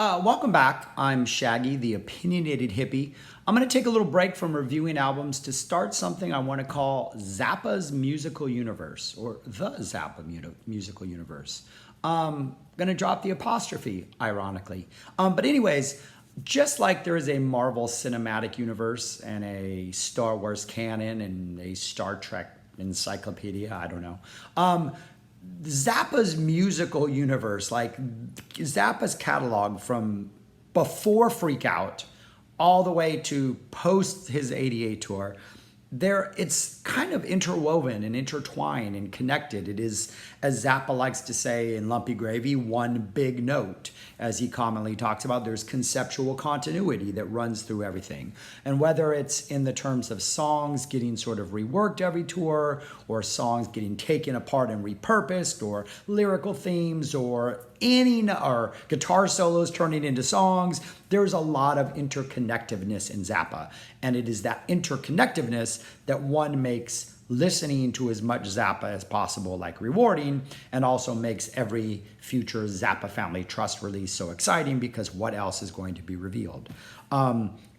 Welcome back. I'm Shaggy, the opinionated hippie. I'm going to take a little break from reviewing albums to start something I want to call Zappa's Musical Universe, or the Zappa Musical Universe. Going to drop the apostrophe, ironically. But anyways, just like there is a Marvel Cinematic Universe and a Star Wars canon and a Star Trek encyclopedia, I don't know. Zappa's musical universe, like Zappa's catalog from before Freak Out all the way to post his 88 tour, it's kind of interwoven and intertwined and connected. It is, as Zappa likes to say in Lumpy Gravy, one big note. As he commonly talks about, there's conceptual continuity that runs through everything. And whether it's in the terms of songs getting sort of reworked every tour, or songs getting taken apart and repurposed, or lyrical themes, or guitar solos turning into songs, there's a lot of interconnectiveness in Zappa. And it is that interconnectiveness that one makes listening to as much Zappa as possible like rewarding, and also makes every future Zappa Family Trust release so exciting, because what else is going to be revealed?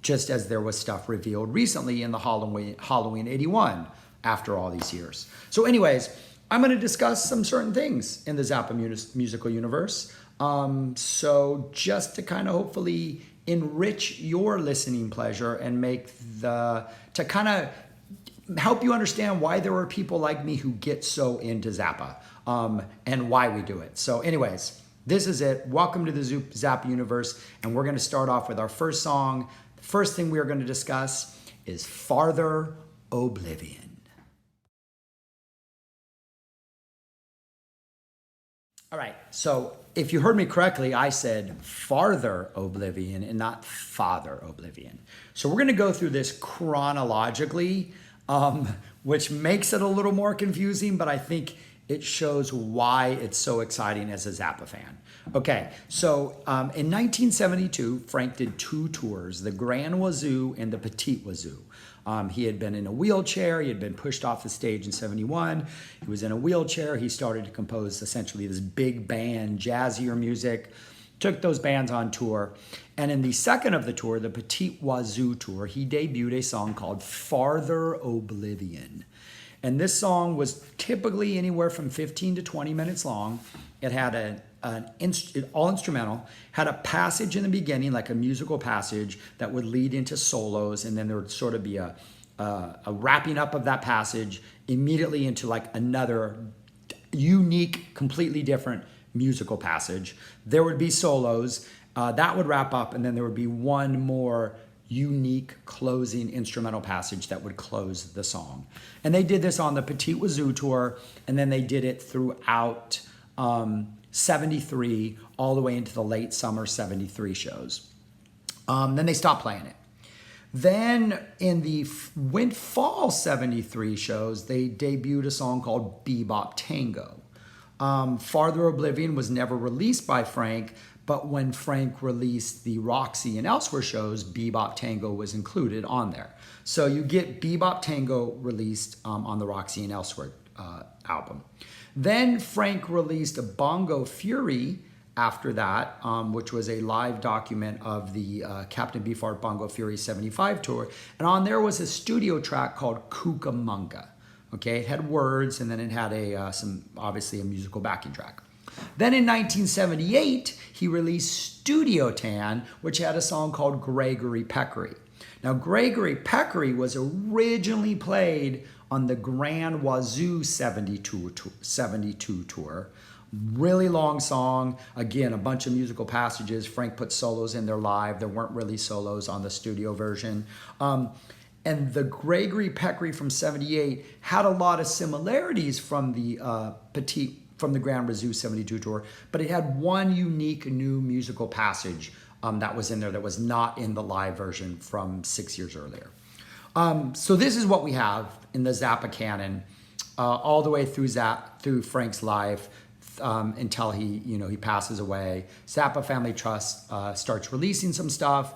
Just as there was stuff revealed recently in the Halloween 81 after all these years. So anyways, I'm going to discuss some certain things in the Zappa musical universe. So just to kind of hopefully enrich your listening pleasure and to kind of help you understand why there are people like me who get so into Zappa, and why we do it. So anyways, this is it. Welcome to the Zappa universe. And we're going to start off with our first song. The first thing we are going to discuss is Farther Oblivion. All right, so if you heard me correctly, I said Farther Oblivion and not Father Oblivion. So we're going to go through this chronologically, which makes it a little more confusing, but I think it shows why it's so exciting as a Zappa fan. Okay, so in 1972, Frank did two tours, the Grand Wazoo and the Petite Wazoo. He had been in a wheelchair. He had been pushed off the stage in 71. He was in a wheelchair. He started to compose essentially this big band, jazzier music, took those bands on tour. And in the second of the tour, the Petite Wazoo tour, he debuted a song called Farther Oblivion. And this song was typically anywhere from 15 to 20 minutes long. It had all instrumental, had a passage in the beginning, like a musical passage that would lead into solos, and then there would sort of be a wrapping up of that passage immediately into like another unique, completely different musical passage. There would be solos, that would wrap up, and then there would be one more unique closing instrumental passage that would close the song. And they did this on the Petite Wazoo tour, and then they did it throughout 73 all the way into the late summer 73 shows. Then they stopped playing it. Then in the fall 73 shows, they debuted a song called Bebop Tango. Farther Oblivion was never released by Frank, but when Frank released the Roxy and Elsewhere shows, Bebop Tango was included on there. So you get Bebop Tango released on the Roxy and Elsewhere album. Then Frank released a Bongo Fury after that, which was a live document of the Captain Beefheart Bongo Fury 75 tour. And on there was a studio track called Cucamonga. Okay, it had words, and then it had obviously a musical backing track. Then in 1978, he released Studio Tan, which had a song called Gregory Peccary. Now, Gregory Peccary was originally played on the Grand Wazoo 72 tour. Really long song. Again, a bunch of musical passages. Frank put solos in there live. There weren't really solos on the studio version. And the Gregory Peccary from 78 had a lot of similarities from the Grand Wazoo 72 tour, but it had one unique new musical passage that was in there that was not in the live version from 6 years earlier. So this is what we have in the Zappa canon, all the way through Frank's life until he passes away. Zappa Family Trust starts releasing some stuff,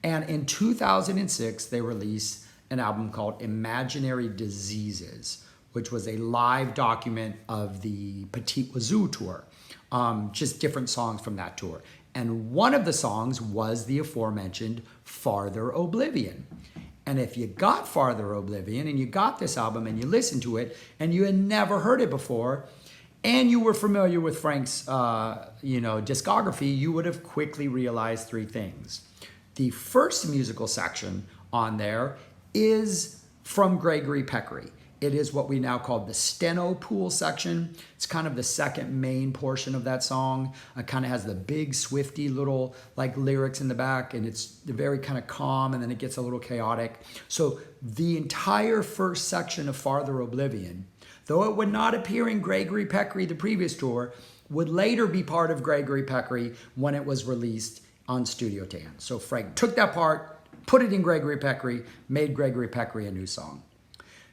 and in 2006 they released an album called Imaginary Diseases, which was a live document of the Petite Wazoo tour, just different songs from that tour. And one of the songs was the aforementioned Farther Oblivion. And if you got Farther Oblivion and you got this album and you listened to it and you had never heard it before and you were familiar with Frank's discography, you would have quickly realized three things. The first musical section on there is from Gregory Peccary. It is what we now call the Steno Pool section. It's kind of the second main portion of that song. It kind of has the big swifty little like lyrics in the back, and it's very kind of calm, and then it gets a little chaotic. So the entire first section of Farther Oblivion, though it would not appear in Gregory Peccary, the previous tour, would later be part of Gregory Peccary when it was released on Studio Tan. So Frank took that part, put it in Gregory Peccary, made Gregory Peccary a new song.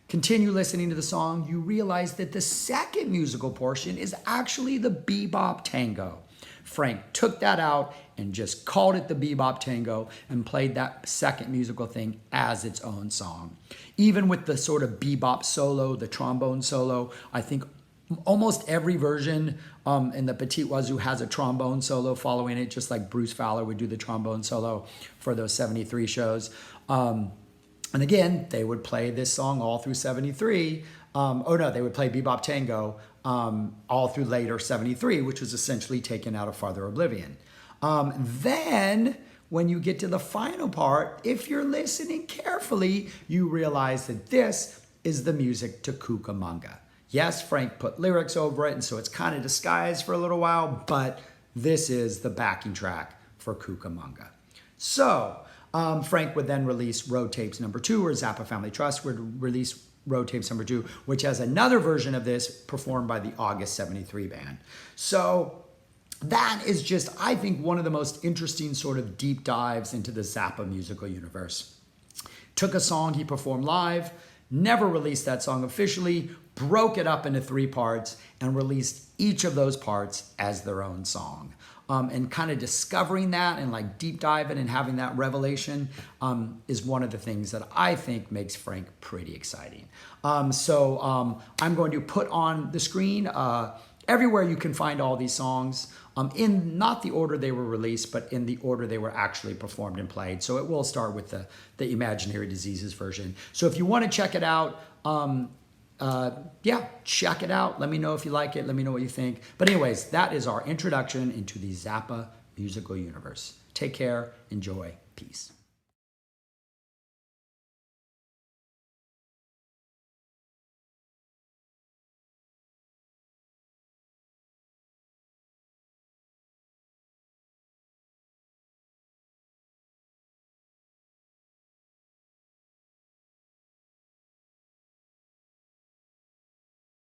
Continue listening to the song, you realize that the second musical portion is actually the bebop tango. Frank took that out and just called it the bebop tango and played that second musical thing as its own song. Even with the sort of bebop solo, the trombone solo, I think almost every version in the Petit Wazoo has a trombone solo following it, just like Bruce Fowler would do the trombone solo for those 73 shows. And again, they would play this song all through 73. They would play Bebop Tango all through later 73, which was essentially taken out of Farther Oblivion. Then, when you get to the final part, if you're listening carefully, you realize that this is the music to Cucamonga. Yes, Frank put lyrics over it, and so it's kind of disguised for a little while, but this is the backing track for Cucamonga. So, Frank would then release Road Tapes number 2, or Zappa Family Trust would release Road Tapes number 2, which has another version of this performed by the August 73 band. So that is just, I think, one of the most interesting sort of deep dives into the Zappa musical universe. Took a song he performed live, never released that song officially, broke it up into 3 parts, and released each of those parts as their own song. And kind of discovering that and like deep diving and having that revelation is one of the things that I think makes Frank pretty exciting. I'm going to put on the screen everywhere you can find all these songs in not the order they were released, but in the order they were actually performed and played. So it will start with the Imaginary Diseases version. So if you want to check it out, check it out. Let me know if you like it. Let me know what you think. But anyways, that is our introduction into the Zappa musical universe. Take care. Enjoy. Peace.